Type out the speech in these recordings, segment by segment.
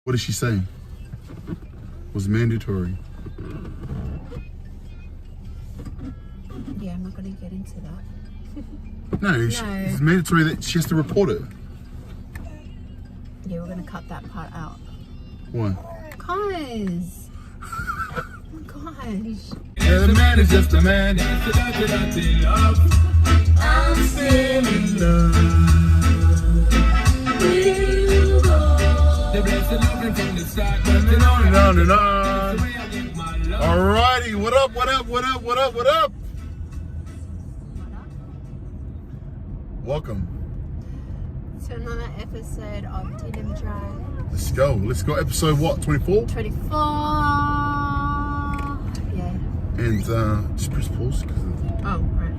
What is she saying? Was mandatory. Yeah, I'm not going to get into that. No, it's mandatory that she has to report it. Yeah, we're going to cut that part out. Why? Cause. Oh my gosh. Yeah, the man is just a man. I'm still in love. We'll go. The blessed looking from the start, but on and on. Alrighty, what up, what up, what up, what up, what up? Welcome. To another episode of Denim Drive. Let's go. Let's go. Episode what? 24? 24. Yeah. And just press pause because Oh, right.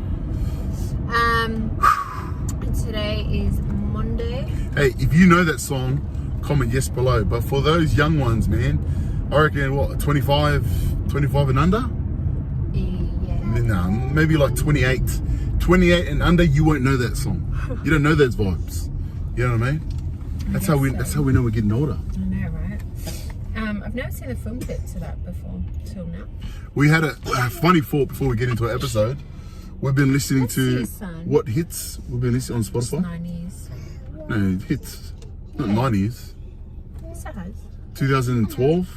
And today is Monday. hey, if you know that song, comment yes below. But for those young ones, man, I reckon what, 25 and under? Yeah. Nah, maybe like 28 and under. You won't know that song. You don't know those vibes. You know what I mean? That's how we know we're getting older. I know, right? I've never seen a film clip to that before till now. We had a funny thought before we get into our episode. We've been listening to what hits we've been listening on Spotify. 90s. No, hits. Not 90s. Yes, it has. 2012.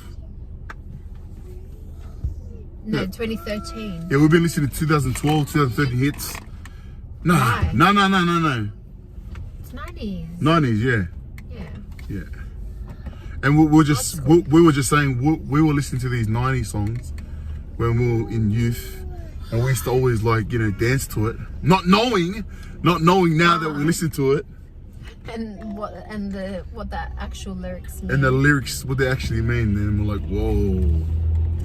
No, Yeah. 2013. Yeah, we've been listening to 2012, 2013 hits. No, Why? no. It's 90s. 90s, yeah. Yeah. And we were just saying we were listening to these 90s songs when we were in youth, and we used to always dance to it, not knowing now that we listen to it And what that actual lyrics mean. and the lyrics, what they actually mean. And we're like, whoa.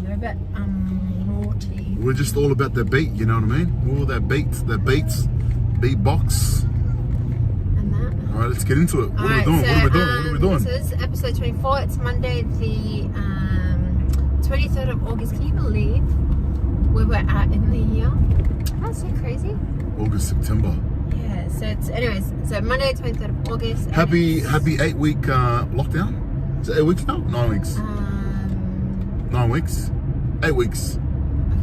They're a bit naughty. We're just all about the beat, you know what I mean? All that beats, beatbox. And that. All right, let's get into it. What are we doing? So this is episode 24. It's Monday, the 23rd of August. Can you believe where we're at in the year? That's so crazy. August, September. Yeah. So it's so Monday, 23rd of August. and Happy it's, 8-week lockdown. Is it 8 weeks now? 9 weeks. 9 weeks. 8 weeks. I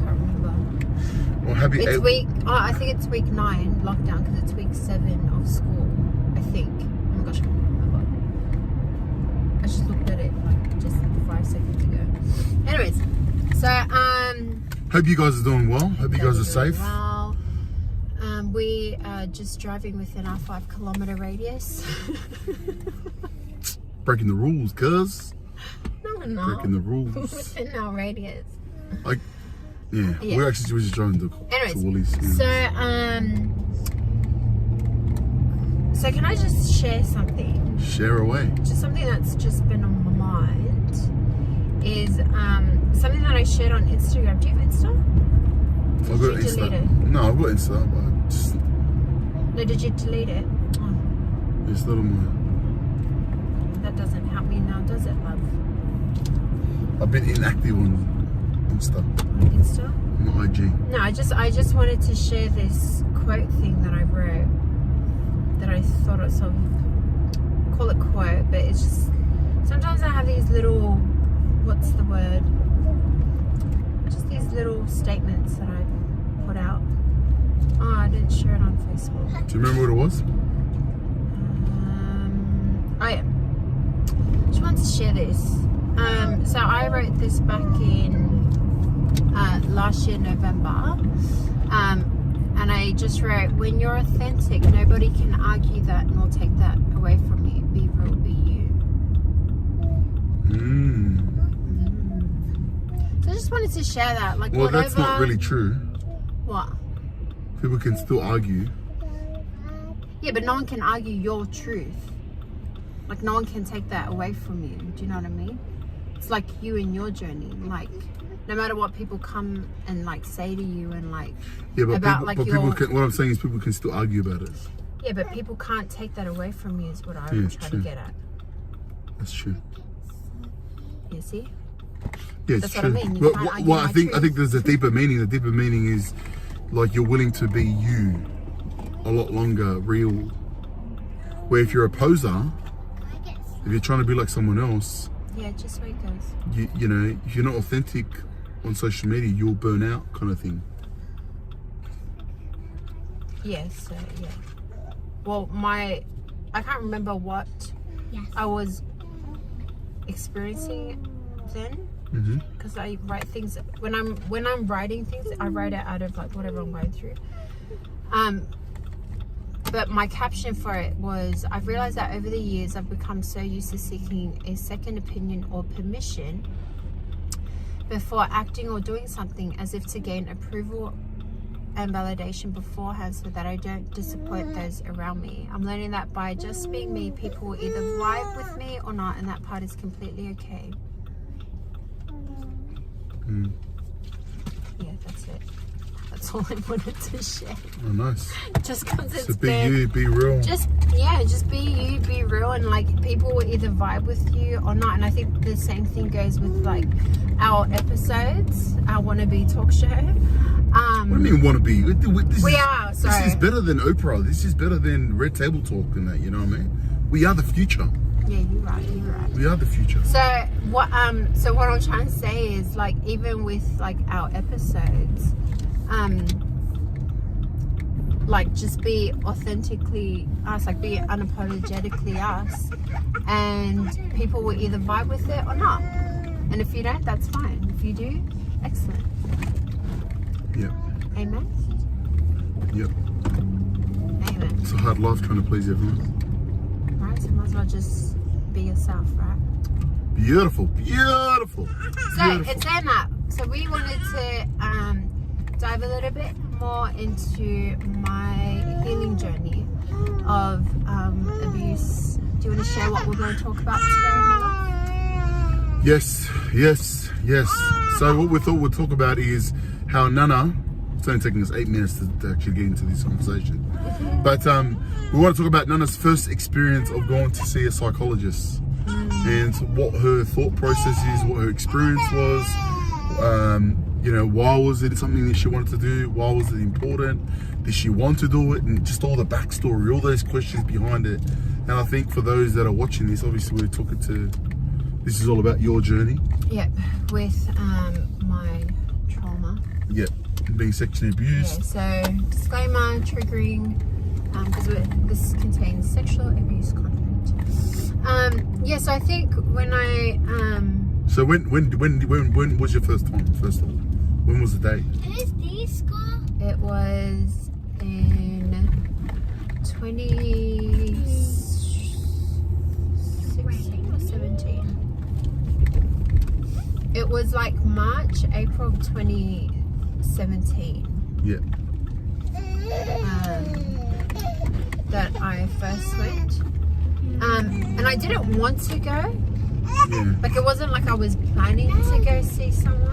can't remember. Well, happy It's 8 week. Oh, I think it's week 9 lockdown because it's week 7 of school. I think. Oh my gosh, I can't remember. I just looked at it like just 5 seconds ago. Anyways, so Hope you guys are doing well. Hope you guys are safe. Well, we are just driving within our 5-kilometer radius. Breaking the rules, cuz. No, we're not. Breaking the rules. Within our radius. Like, yeah. Yeah. We're just driving to Woolies. Yeah. So can I just share something? Share away. Just something that's just been on my mind is something that I shared on Instagram. Do you have Insta? I've got Did you delete Insta. it? No, I've got Insta, but just, No, did you delete it? Oh, it's not on that doesn't help me now, does it, love? I've been inactive on Insta. On Insta? On IG. No, I just wanted to share this quote thing that I wrote that I thought of call it quote, but it's just sometimes I have these little, what's the word? Just these little statements that I put out. Oh, I didn't share it on Facebook. Do you remember what it was? Oh yeah. Just wanted to share this. So I wrote this back in last year, November. And I just wrote, when you're authentic, nobody can argue that nor take that away from you. Be real, be you. So I just wanted to share that. Like, Well, whatever, that's not really true. What? People can still argue. Yeah, but no one can argue your truth. Like, no one can take that away from you. Do you know what I mean? It's like you and your journey. Like, no matter what people come and like say to you and like about people can, what I'm saying is people can still argue about it. Yeah, but people can't take that away from you is what I was trying to get at. That's true. You see? Yeah, That's it's what true. I mean. You But can't argue well, I my think truth. there's a deeper meaning. The deeper meaning is like you're willing to be you a lot longer, real. Where if you're a poser, if you're trying to be like someone else, Yeah, just the way it goes. You know, if you're not authentic on social media, you'll burn out, kind of thing. Yes, yeah. Well, I can't remember what I was experiencing then, because I write things when I'm writing things, I write it out of like whatever I'm going through. But my caption for it was, I've realized that over the years I've become so used to seeking a second opinion or permission before acting or doing something, as if to gain approval and validation beforehand so that I don't disappoint those around me. I'm learning that by just being me, people will either vibe with me or not, and that part is completely okay. Yeah, that's it. That's all I wanted to share. Oh, nice. Just because it's So be you, be real. Just be you, be real, and like people will either vibe with you or not. And I think the same thing goes with like our episodes, our wannabe talk show. What do you mean want to be? Sorry. This is better than Oprah. This is better than Red Table Talk and that. You know what I mean? We are the future. Yeah, you're right. We are the future. So what I'm trying to say is, like, even with like our episodes, like, just be authentically us, like be unapologetically us, and people will either vibe with it or not. And if you don't, that's fine. If you do, excellent. Yep. Amen. Yep. Amen. It's a hard life trying to please everyone. Right, so might as well just be yourself, right? Beautiful. So it's saying that. So we wanted to dive a little bit more into my healing journey of abuse. Do you want to share what we're going to talk about today, Mama? Yes. So what we thought we'd talk about is how Nana, it's only taking us 8 minutes to actually get into this conversation, but we want to talk about Nana's first experience of going to see a psychologist, and what her thought process is, what her experience was, you know, why was it something that she wanted to do, why was it important, did she want to do it, and just all the backstory, all those questions behind it. And I think for those that are watching this, obviously we took it to, this is all about your journey. Yep, with my trauma. Yep, being sexually abused. Yeah, so disclaimer, triggering, because this contains sexual abuse content. Yeah, so I think when I So when was your first time? First of all, when was the date? it was in 2016 or 17. It was like April of 2017. Yeah. That I first went. And I didn't want to go. Yeah. Like, it wasn't like I was planning to go see someone.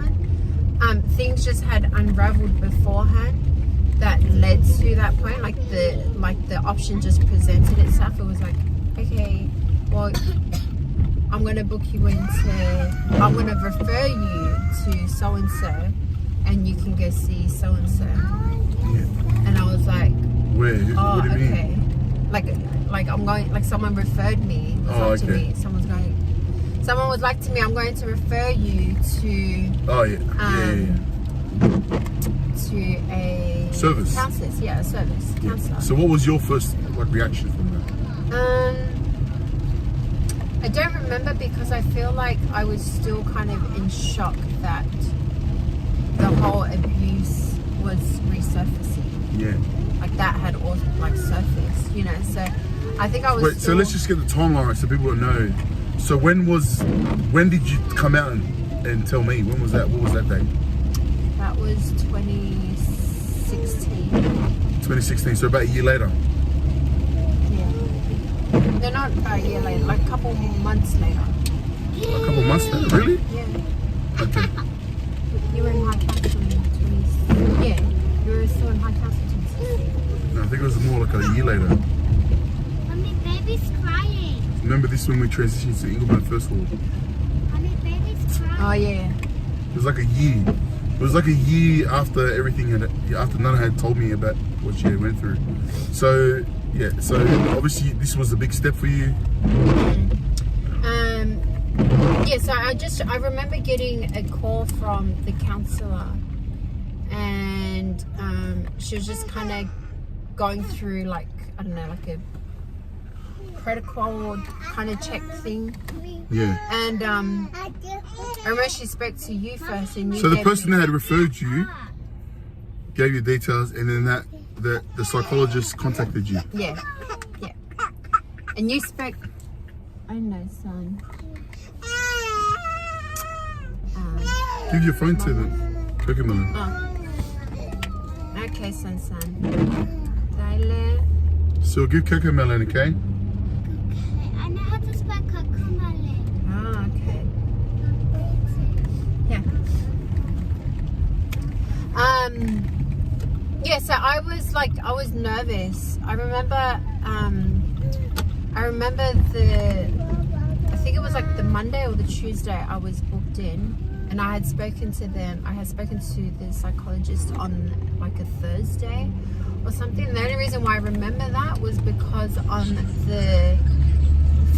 Things just had unraveled beforehand that led to that point. Like the option just presented itself. It was like, okay, well, I'm gonna book you I'm gonna refer you to so and so, and you can go see so and so. Yeah. And I was like, Where? oh, What do you okay. mean? Like I'm going. Like someone referred me. To me. Someone was like to me, I'm going to refer you to. Oh yeah. To a service. Counselor. Yeah, a service. Yeah. Counselor. So what was your first reaction from that? I don't remember, because I feel like I was still kind of in shock that the whole abuse was resurfacing. Yeah. Like that had all surfaced, you know. So I think I was. Wait. So let's just get the timeline right so people will know. So when did you come out and tell me? When was that? What was that date? That was 2016. 2016. So about a year later. Yeah. No, not about a year later. Like a couple months later. A couple months later. Really? Yeah. Okay. You were in high council in 2016. Yeah. You were still in high council in 2016. No, I think it was more like a year later. Mommy, baby's crying. Remember this when we transitioned to Ingleburn first of all? Mommy, baby's crying. Oh yeah. It was like a year. It was like a year after after Nana had told me about what she had went through. So yeah, so obviously this was a big step for you. Yeah, so I remember getting a call from the counsellor, and she was just kind of going through like, I don't know, like a protocol kind of check thing. Yeah. And I remember she spoke to you first, and you So the gave person me- that had referred you gave you details, and then the psychologist contacted you. Yeah. And you spoke. I know, son. Give your phone to them. Cocomelon. Oh. Okay, son. Dale. So give Cocomelon, okay? I know how to spell cocomelon. Ah, okay. Yeah. Yeah, so I was nervous. I remember I think it was like the Monday or the Tuesday I was booked in, and I had spoken to the psychologist on like a Thursday or something. And the only reason why I remember that was because on the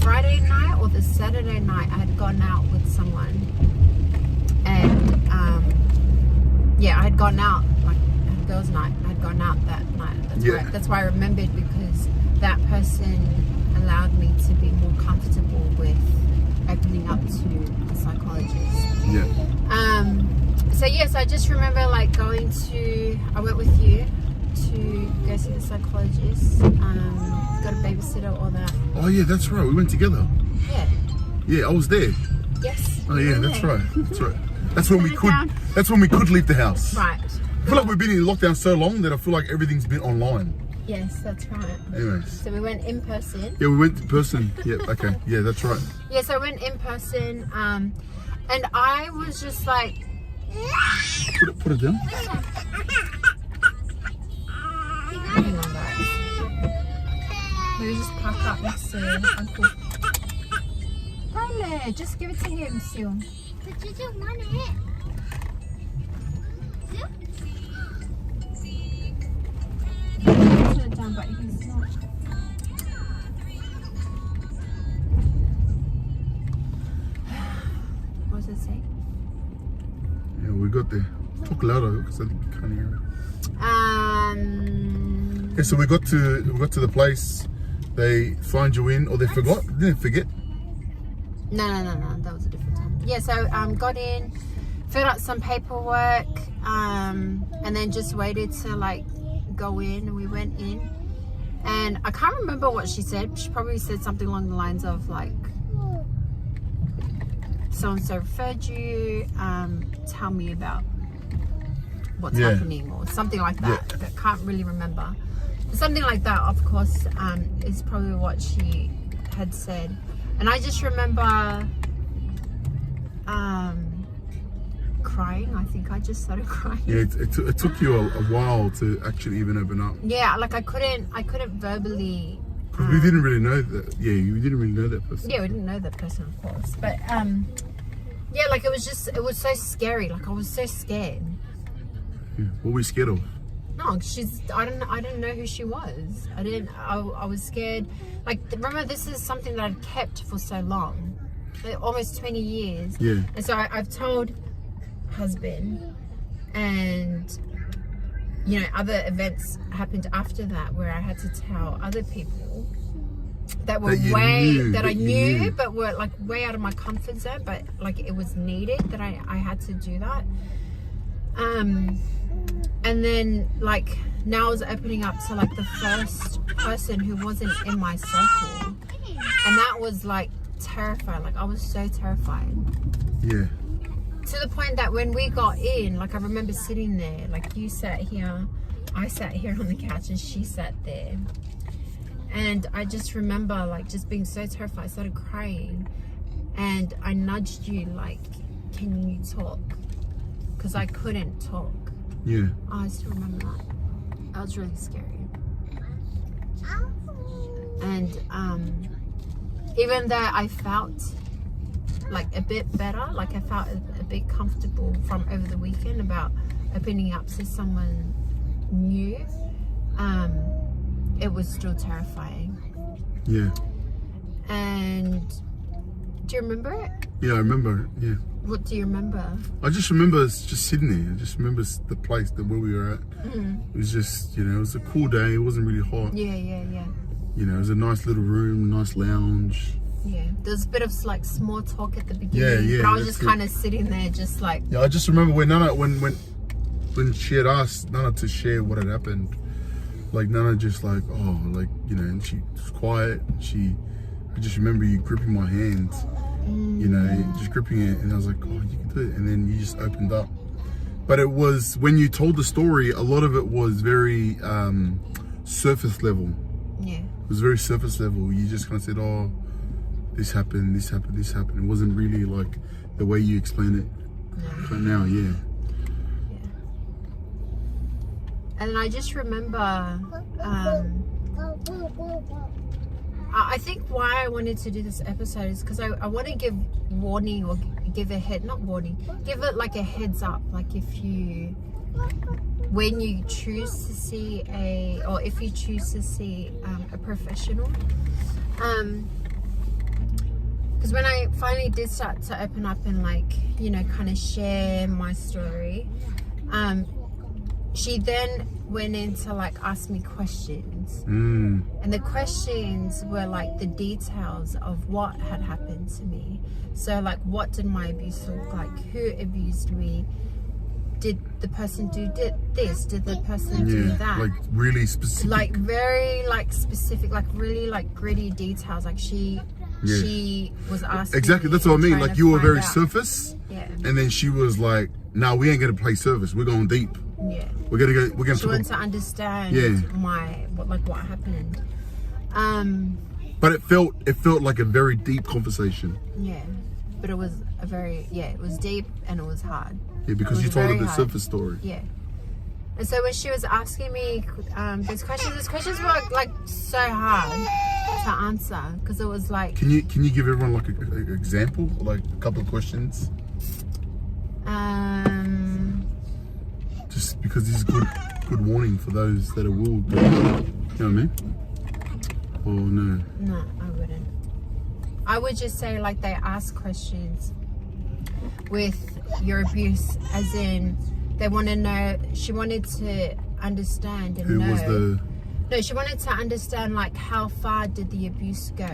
Friday night or the Saturday night I had gone out with someone, and I had gone out like a girls' night. I had gone out that night. That's why I remembered, because that person allowed me to be more comfortable with opening up to a psychologist. Yeah. So yes, I just remember like I went with you to go see the psychologist, got a babysitter, all that. Oh yeah, that's right. We went together. Yeah. Yeah, I was there. Yes. Oh yeah, that's there. right. That's right. That's when we Turn it could. down. That's when we could leave the house. Right. I feel like we've been in lockdown so long that I feel like everything's been online. Yes, that's right. Anyways. So we went in person. Yeah, we went in person. Yeah. Okay. Yeah, that's right. Yes, I went in person, and I was just like, Put it down. hang on, guys. Maybe just park up next to Uncle. Tyler, just give it to him, Sue. But you don't want it. Put it down, but he's not. What does it say? Yeah, we got there. Talk louder because I think you can't hear it. Okay, so we got to the place. They signed you in, or they forgot? Didn't they forget? No. That was a different time. Yeah, so got in, filled out some paperwork, and then just waited to like go in, and we went in. And I can't remember what she said. She probably said something along the lines of like, so-and-so referred you, tell me about what's happening, or something like that. I can't really remember. Something like that, of course, is probably what she had said. And I just remember crying. I think I just started crying. Yeah, it took you a while to actually even open up. Yeah, like I couldn't verbally. Because we didn't really know that. Yeah, you didn't really know that person. Yeah, we didn't know that person, of course. But yeah, like it was so scary. Like I was so scared. Yeah. What were you scared of? No, I didn't know who she was. I was scared. Like, remember, this is something that I'd kept for so long, like almost 20 years. Yeah. And so I've told husband, and you know, other events happened after that where I had to tell other people that were I knew, but were like way out of my comfort zone, but like it was needed that I had to do that. And then like now I was opening up to like the first person who wasn't in my circle, and that was like terrifying. Like I was so terrified. Yeah. To the point that when we got in, like I remember sitting there, like you sat here, I sat here on the couch, and she sat there. And I just remember like just being so terrified. I started crying, and I nudged you like, can you talk? Because I couldn't talk. Yeah. Oh, I still remember that. That was really scary. And even though I felt like a bit better, like I felt a bit comfortable from over the weekend about opening up to someone new, it was still terrifying. Yeah. And Do you remember it? Yeah, I remember. Yeah. What do you remember? I just remember us just sitting there. I just remember the place where we were at. It was just, it was a cool day. It wasn't really hot. Yeah. It was a nice little room, nice lounge. Yeah, there was a bit of like small talk at the beginning. Yeah, but I was just kind of sitting there, just like. Yeah, I just remember when Nana, when she had asked Nana to share what had happened, like Nana just like, and she was quiet. I just remember you gripping my hand, just gripping it, and I was like, oh, you can do it. And then you just opened up. But it was, when you told the story, a lot of it was very surface level. Yeah. It was very surface level. You just kind of said, oh, this happened, this happened, this happened. It wasn't really like the way you explain it. No. But now, yeah. And I just remember, I think why I wanted to do this episode is because I want to give warning, or give give it like a heads up. Like when you choose to see if you choose to see a professional, because when I finally did start to open up and kind of share my story, she then went into ask me questions, and the questions were the details of what had happened to me. So what did my abuse look like? Who abused me? Did the person do this? Did the person do that? Really specific. Very specific, really gritty details. She was asking. Exactly, that's what I mean. You were very surface. Yeah. And then she was like, "No, we ain't gonna play surface. We're going deep. Yeah. We're gonna. She wanted to understand. Yeah. what happened. But it felt like a very deep conversation. Yeah. But it was it was deep and it was hard. Yeah, because you told her the surface story. Yeah. And so when she was asking me those questions were so hard to answer, because it was Can you give everyone an example, a couple of questions? Just because this is good warning for those that will do it. You know what I mean? Or no? No, I wouldn't. I would just say they ask questions with your abuse, as in they want to know. She wanted to understand and know. Who was the? No, she wanted to understand how far did the abuse go?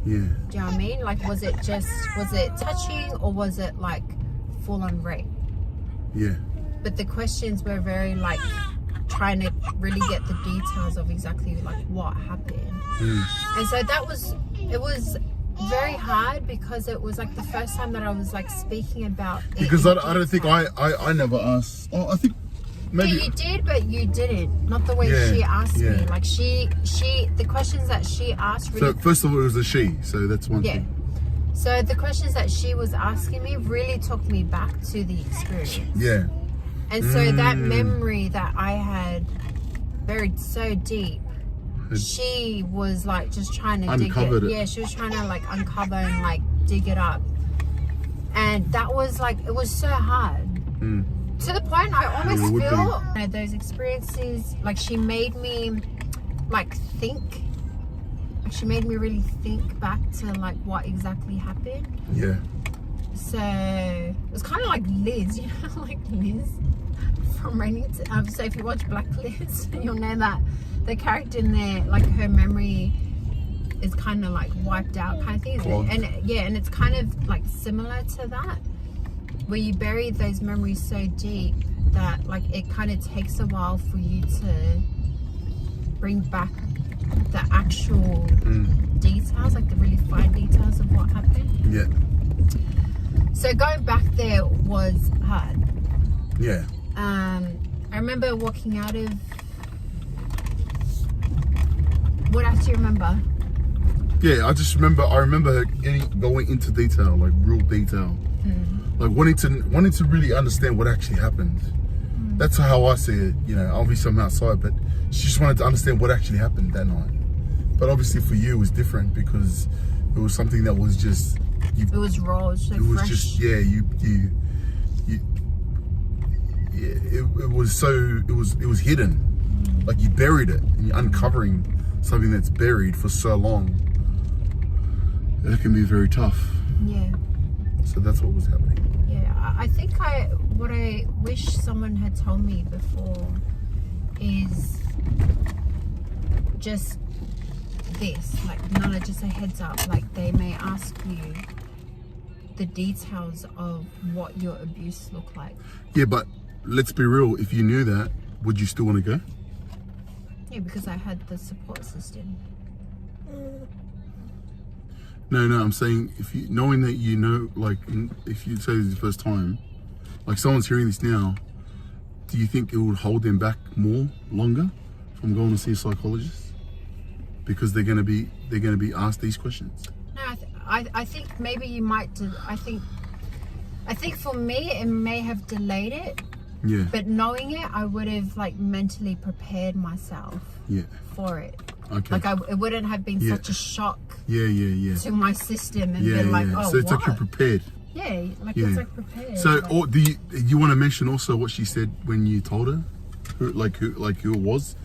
Yeah. Do you know what I mean? Was it touching, or was it full on rape? Yeah. But the questions were very trying to really get the details of exactly what happened. And so it was very hard, because it was the first time that I was speaking about it. Because I don't think I never asked. Oh, I think maybe. Yeah, you did, but you didn't. Not the way she asked me. The questions that she asked really. So first of all, it was a she. So that's one thing. So the questions that she was asking me really took me back to the experience. Yeah. And so that memory that I had buried so deep, she was just trying to dig it. Yeah, she was trying to uncover and dig it up. And that was it was so hard. To the point I almost feel those experiences, she made me think. She made me really think back to what exactly happened. Yeah. So it was kind of like Liz, Liz from Raining. So if you watch Black Liz, you'll know that the character in there, her memory is kind of wiped out, kind of thing. And and it's kind of similar to that, where you bury those memories so deep that it kind of takes a while for you to bring back the actual details, the really fine details of what happened. Yeah. So going back there was hard. Yeah. I remember walking out of. What else do you remember? Yeah, I remember going into detail, real detail, wanting to really understand what actually happened. That's how I see it. Obviously I'm outside, but she just wanted to understand what actually happened that night. But obviously for you it was different, because it was something that was just. It was raw. It was fresh. Just it was hidden. You buried it, and you're uncovering something that's buried for so long. That can be very tough. Yeah. So that's what was happening. Yeah, I think what I wish someone had told me before is just this, like, Nana, just a heads up, like they may ask you the details of what your abuse looked like. Yeah, but let's be real, if you knew that, would you still want to go? Yeah, because I had the support system. No, I'm saying if you, knowing that you know, like, if you say this is the first time, like someone's hearing this now, do you think it would hold them back longer from going to see a psychologist? Because they're gonna be asked these questions. No, I think maybe you might do. I think for me it may have delayed it. Yeah. But knowing it, I would have like mentally prepared myself. Yeah. For it. Okay. Like it wouldn't have been such a shock. Yeah. To my system and been like, oh, so it's what? like you're prepared. Yeah, like it's like prepared. So, like, or do you want to mention also what she said when you told her, who it was,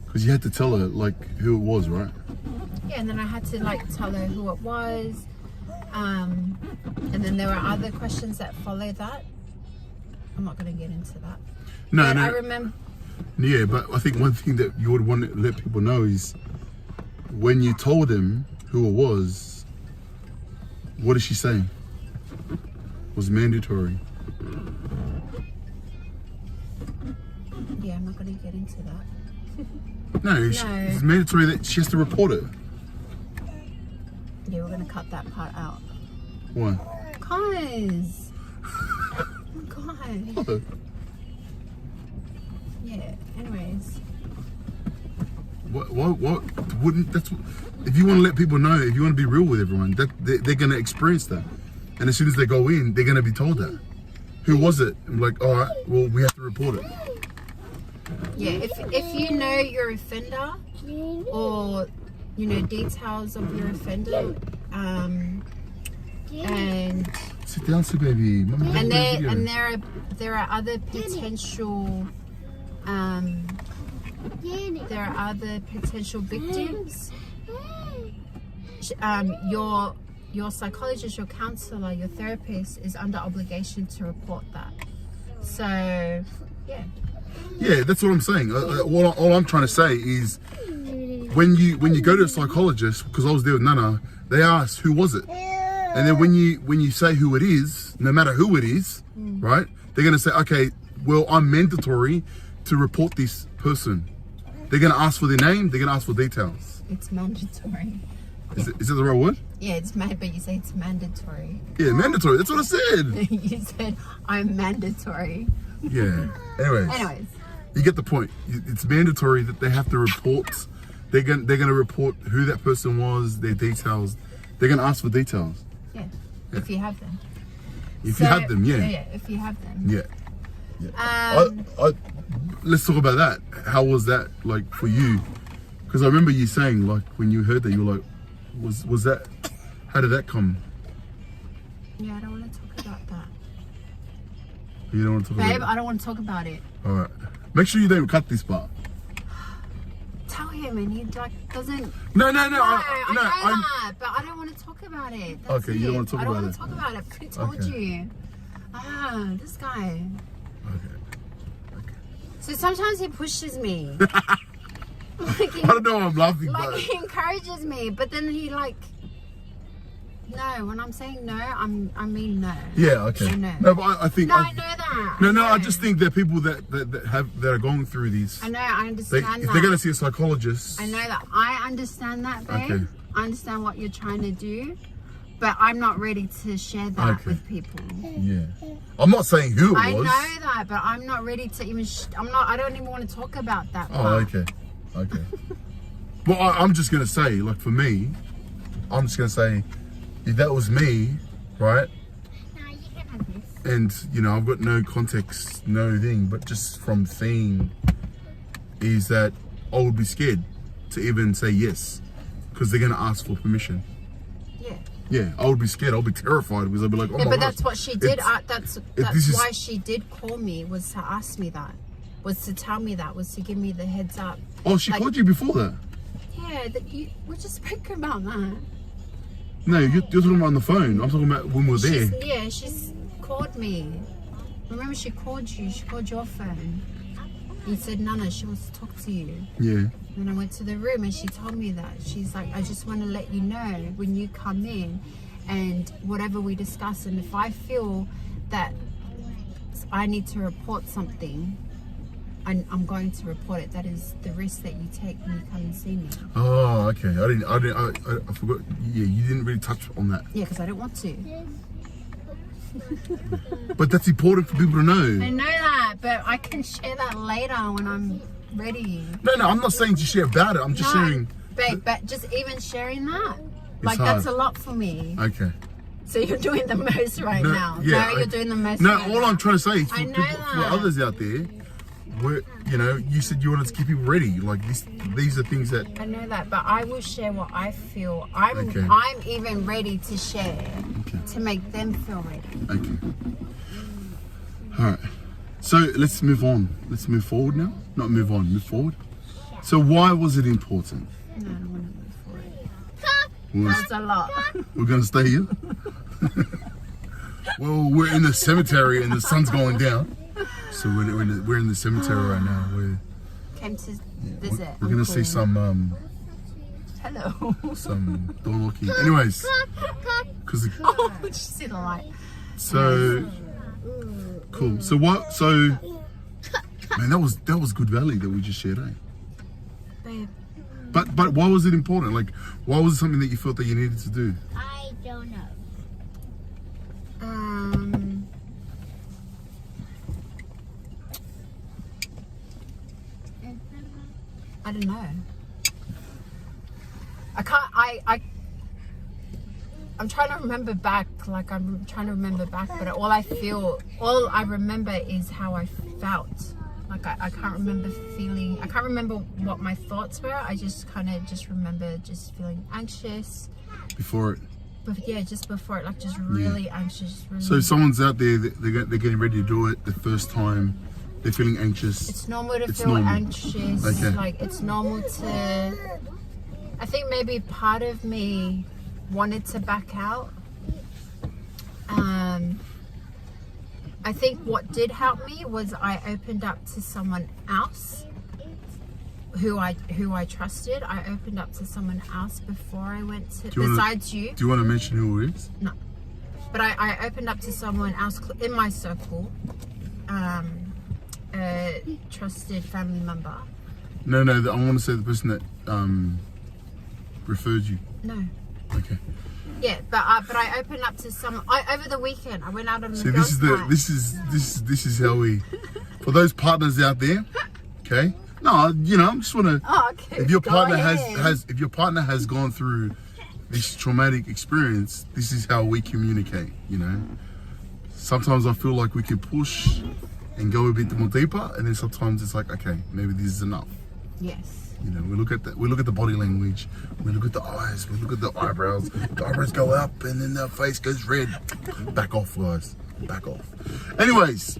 because you had to tell her like who it was, right? Yeah, and then I had to like tell her who it was, and then there were other questions that followed that. I'm not going to get into that. No. I remember. Yeah, but I think one thing that you would want to let people know is when you told them who it was, what did she say? Was mandatory. Yeah, I'm not going to get into that. No, it's mandatory that she has to report it. Yeah, we're going to cut that part out. Why? Cause. Oh my God. Oh. Yeah. Anyways. What wouldn't that's if you want to let people know, if you want to be real with everyone, that they're going to experience that, and as soon as they go in, they're going to be told that. Who was it? I'm like, all right, well, we have to report it. Yeah, if you know your offender or you know details of your offender, and Sit down, sit baby. Mama, and there are other potential victims. Your psychologist, your counselor, your therapist is under obligation to report that. So, yeah. Yeah, that's what I'm saying. All I'm trying to say is when you go to a psychologist, because I was there with Nana, they ask who was it, and then when you say who it is, no matter who it is, right? They're gonna say, okay, well, I'm mandatory to report this person. They're gonna ask for their name. They're gonna ask for details. It's mandatory. Is it the right word? Yeah, but you say it's mandatory. Yeah, mandatory. That's what I said. You said I'm mandatory. Yeah. Anyways, you get the point. It's mandatory that they have to report. They're gonna report who that person was, their details. They're gonna ask for details. Yeah. If you have them. If you have them, yeah. Yeah. If you have them. Yeah. Let's talk about that. How was that like for you? Because I remember you saying like when you heard that you were like, was that? How did that come? Yeah, I don't want to talk about that. You don't want to talk about it? Babe, I don't want to talk about it. All right. Make sure you don't cut this part. Tell him, and he like doesn't. No. I know that, but I don't want to talk about it. That's Okay, you don't want to talk about it. I don't want to talk about it. Who told you? This guy. Okay. So sometimes he pushes me. I don't know why I'm laughing, Like but he encourages me, but then he like. No, when I'm saying no, I mean no. yeah, okay. So no. No, but I think. No, I know that. No. I just think there are people that are going through these. I know. I understand that. If they're going to see a psychologist. I know that. I understand that, babe. Okay. I understand what you're trying to do, but I'm not ready to share that with people. Yeah. I'm not saying who it was. I know that, but I'm not ready to even. I don't even want to talk about that. Oh, okay. Well, I'm just gonna say, like for me, I'm just gonna say, if that was me, right? No, you can have this. And you know, I've got no context, no thing, but just from seeing, is that I would be scared to even say yes, because they're gonna ask for permission. Yeah. Yeah, I would be scared. I'll be terrified because I'll be like, oh my But gosh. that's what she did. That's is- why she did call me, was to ask me that, was to tell me that, was to give me the heads up. Oh, she like- called you before that? Yeah, we just spoke about that. No, you're talking about on the phone. I'm talking about when we were there. She's called me. Remember, she called you. She called your phone. You said, Nana, she wants to talk to you. Yeah. And I went to the room and she told me that. She's like, I just want to let you know when you come in and whatever we discuss, and if I feel that I need to report something, I'm going to report it. That is the risk that you take when you come and see me. Oh, okay. I forgot. Yeah, you didn't really touch on that. Yeah, because I don't want to. But that's important for people to know. I know that, but I can share that later when I'm ready. No, I'm not saying to share about it. I'm just sharing. Babe, but just even sharing that, It's that's hard. a lot for me. Okay. So you're doing the most right now. Yeah, You're doing the most. No, right all now. I'm trying to say is for, I know people, for that. others out there, where you said you wanted to keep people ready. Like these are things that. I know that, but I will share what I feel. I'm even ready to share to make them feel ready. Okay. All right. So let's move on. Let's move forward now. Not move on. Move forward. So why was it important? No, I don't want to move forward. We're That's a lot. gonna stay here. Well, we're in the cemetery and the sun's going down. So we're in the cemetery right now. Came to visit. We're gonna see some Hello. some door knocking. Anyways, because Oh, did you see the light? so cool. So what? So man, that was good value that we just shared, eh? Babe. But why was it important? Like, why was it something that you felt that you needed to do? I don't know. I don't know. I can't. I'm trying to remember back. But all I remember is how I felt. Like I can't remember feeling. I can't remember what my thoughts were. I just remember just feeling anxious. Before it. But yeah, just before it, like just really anxious. Really. So if someone's out there, they're getting ready to do it the first time. They're feeling anxious. It's normal to It's feel normal. anxious. Okay. Like it's normal to. I think maybe part of me wanted to back out. I think what did help me was I opened up to someone else who I trusted. I opened up to someone else before I went to. Besides you. Do you want to mention who it is? No. But I opened up to someone else in my circle. A trusted family member. No, I want to say the person that referred you. No. Okay. Yeah, but I opened up to some. over the weekend I went out on See, the girls' night. this is how we. For those partners out there, okay. No, I just want to. Oh, okay. If your Go partner ahead. if your partner has gone through this traumatic experience, this is how we communicate. Sometimes I feel like we can push and go a bit more deeper, and then sometimes it's like, okay, maybe this is enough. Yes. We look at the body language, we look at the eyes, we look at the eyebrows. The eyebrows go up, and then the face goes red. Back off, guys. Back off. Anyways,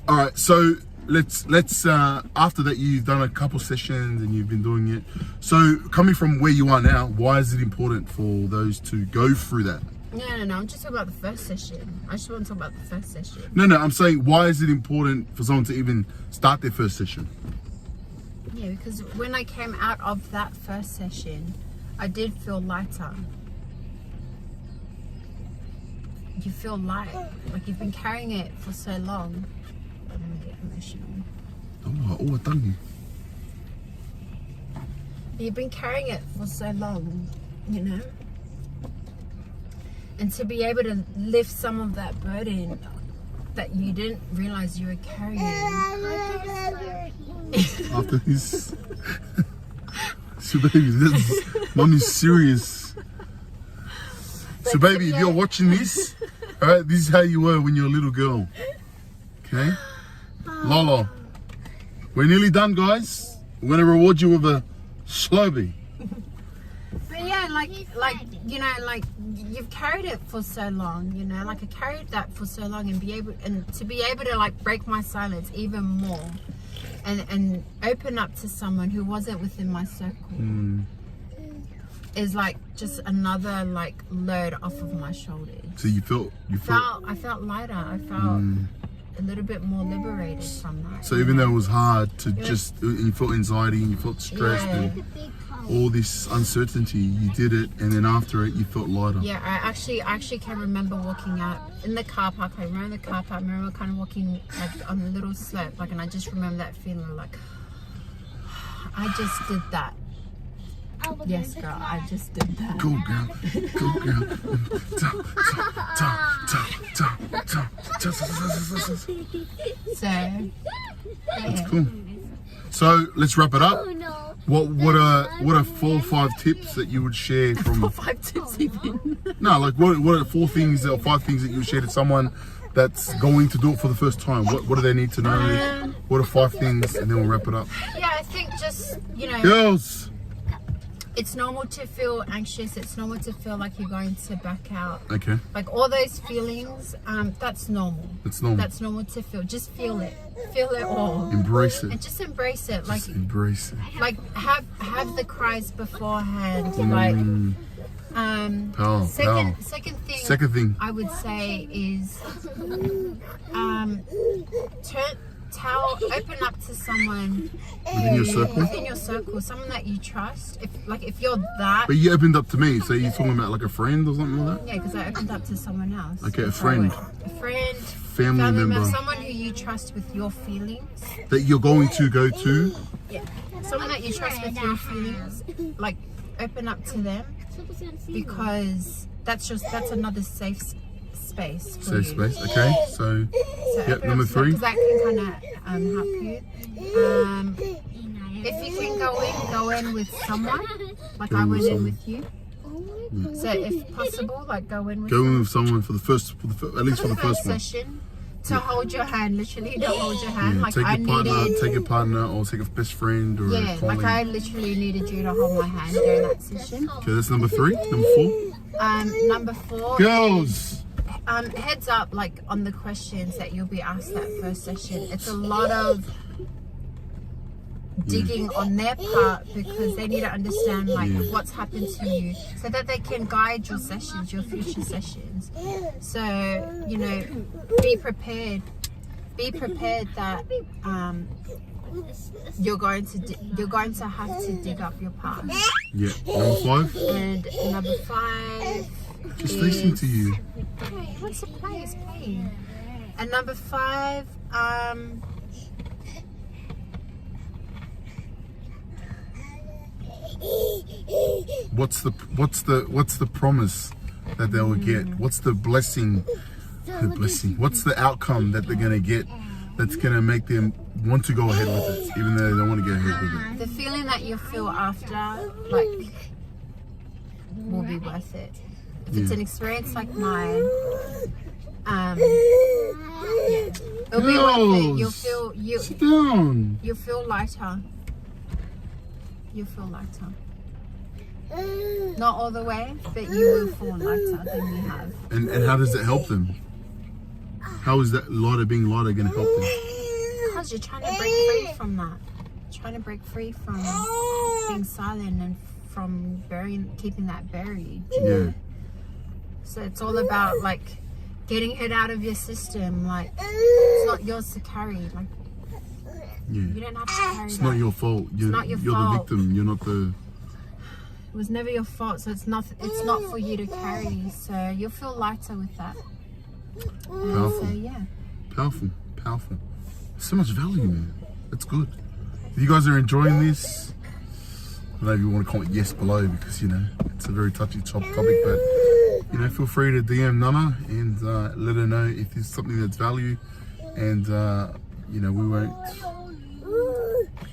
all right. So let's after that, you've done a couple sessions and you've been doing it. So coming from where you are now, why is it important for those to go through that? No. I'm just talking about the first session. I just want to talk about the first session. No. I'm saying, why is it important for someone to even start their first session? Yeah, because when I came out of that first session, I did feel lighter. You feel light, like you've been carrying it for so long. I'm gonna get emotional. Oh, thank you. You've been carrying it for so long, and to be able to lift some of that burden that you didn't realize you were carrying. After this, so baby, mommy's serious. So baby, if you're watching this, all right, this is how you were when you were a little girl. Okay, Lolo, we're nearly done, guys. We're gonna reward you with a slowbie. But yeah, like you've carried it for so long, like I carried that for so long, and to be able to like break my silence even more, and open up to someone who wasn't within my circle. is like just another like load off of my shoulders. So I felt lighter. I felt a little bit more liberated from that. So even though it was hard to you felt anxiety and you felt stressed and all this uncertainty, you did it, and then after it you felt lighter. Yeah, I actually can remember walking out in the car park. I remember the car park. I remember kind of walking like on a little slope, like, and I just remember that feeling like I just did that. Yes, girl, I just did that. Go girl, go girl. So yeah. That's cool. So let's wrap it up. Oh no. What are 4 or 5 tips that you would share from? 5 tips even. No, like what are 4 things or 5 things that you would share to someone that's going to do it for the first time? What do they need to know? What are 5 things, and then we'll wrap it up. Yeah, I think just, you know, Girls. it's normal to feel anxious. It's normal to feel like you're going to back out. Okay. Like all those feelings, that's normal. It's normal. That's normal to feel. Just feel it. Feel it all. Embrace it. And just embrace it. Like, Just embrace it. like have the cries beforehand. Like, second thing Second thing. I would say is, open up to someone Within your circle. someone that you trust. If you're that, But you opened up to me, so you're talking about like a friend or something like that? yeah, because I opened up to someone else. Okay, a friend. Family member. someone who you trust with your feelings. That you're going to go to. Yeah, someone that you trust with your feelings. Like, open up to them, because that's another safe space for Safe you. space. Okay, so yep, number 3. Because that can kind of help you. If you can go in with someone, like I went in with you. So if possible, like go in with someone for the first, at least for the first one. session. To hold your hand, literally to hold your hand. Yeah, Like take I your partner, needed. take a partner, or take a best friend or a Yeah, colleague. like I literally needed you to hold my hand during that session. Okay, that's number 3. Number 4. Number 4. Girls. Heads up, like on the questions that you'll be asked that first session. It's a lot of digging on their part, because they need to understand like what's happened to you, so that they can guide your sessions, your future sessions. So, you know, be prepared that you're going to have to dig up your past. Yeah. Number 5. And number 5, Just listening to you. hey, what's the place, please? And number 5, What's the promise that they will get? What's the blessing? What's the outcome that they're gonna get? That's gonna make them want to go ahead with it, even though they don't want to go ahead with it. the feeling that you feel after, like, will be worth it. If it's an experience like mine, yeah, it'll be worth it. Sit down. You'll feel lighter. You'll feel lighter. Not all the way, but you will feel lighter than you have. And how does it help them? How is that being lighter going to help them? Because you're trying to break free from that. Trying to break free from being silent and from keeping that buried. Yeah. So it's all about like getting it out of your system. Like, it's not yours to carry. Like, Yeah. you don't have to carry It's that. not your fault. You're not your the fault. victim. You're not the. It was never your fault, so it's not for you to carry. So you'll feel lighter with that. Powerful. So yeah. Powerful. So much value, man. That's good. If you guys are enjoying this, I don't know if you want to comment yes below, because, you know, it's a very touchy topic, but, you know, feel free to DM Nana and let her know if there's something that's value, and, you know, we won't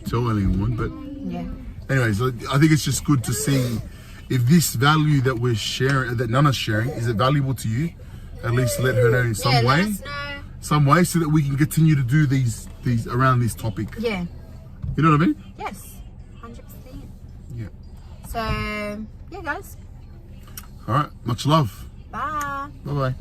tell anyone, but Yeah. anyways, I think it's just good to see if this value that we're sharing, that Nana's sharing, is it valuable to you? At least let her know in some Let way. us know. Some way, so that we can continue to do these around this topic. Yeah. You know what I mean? Yes. 100%. Yeah. So yeah, guys. All right. Much love. Bye. Bye bye.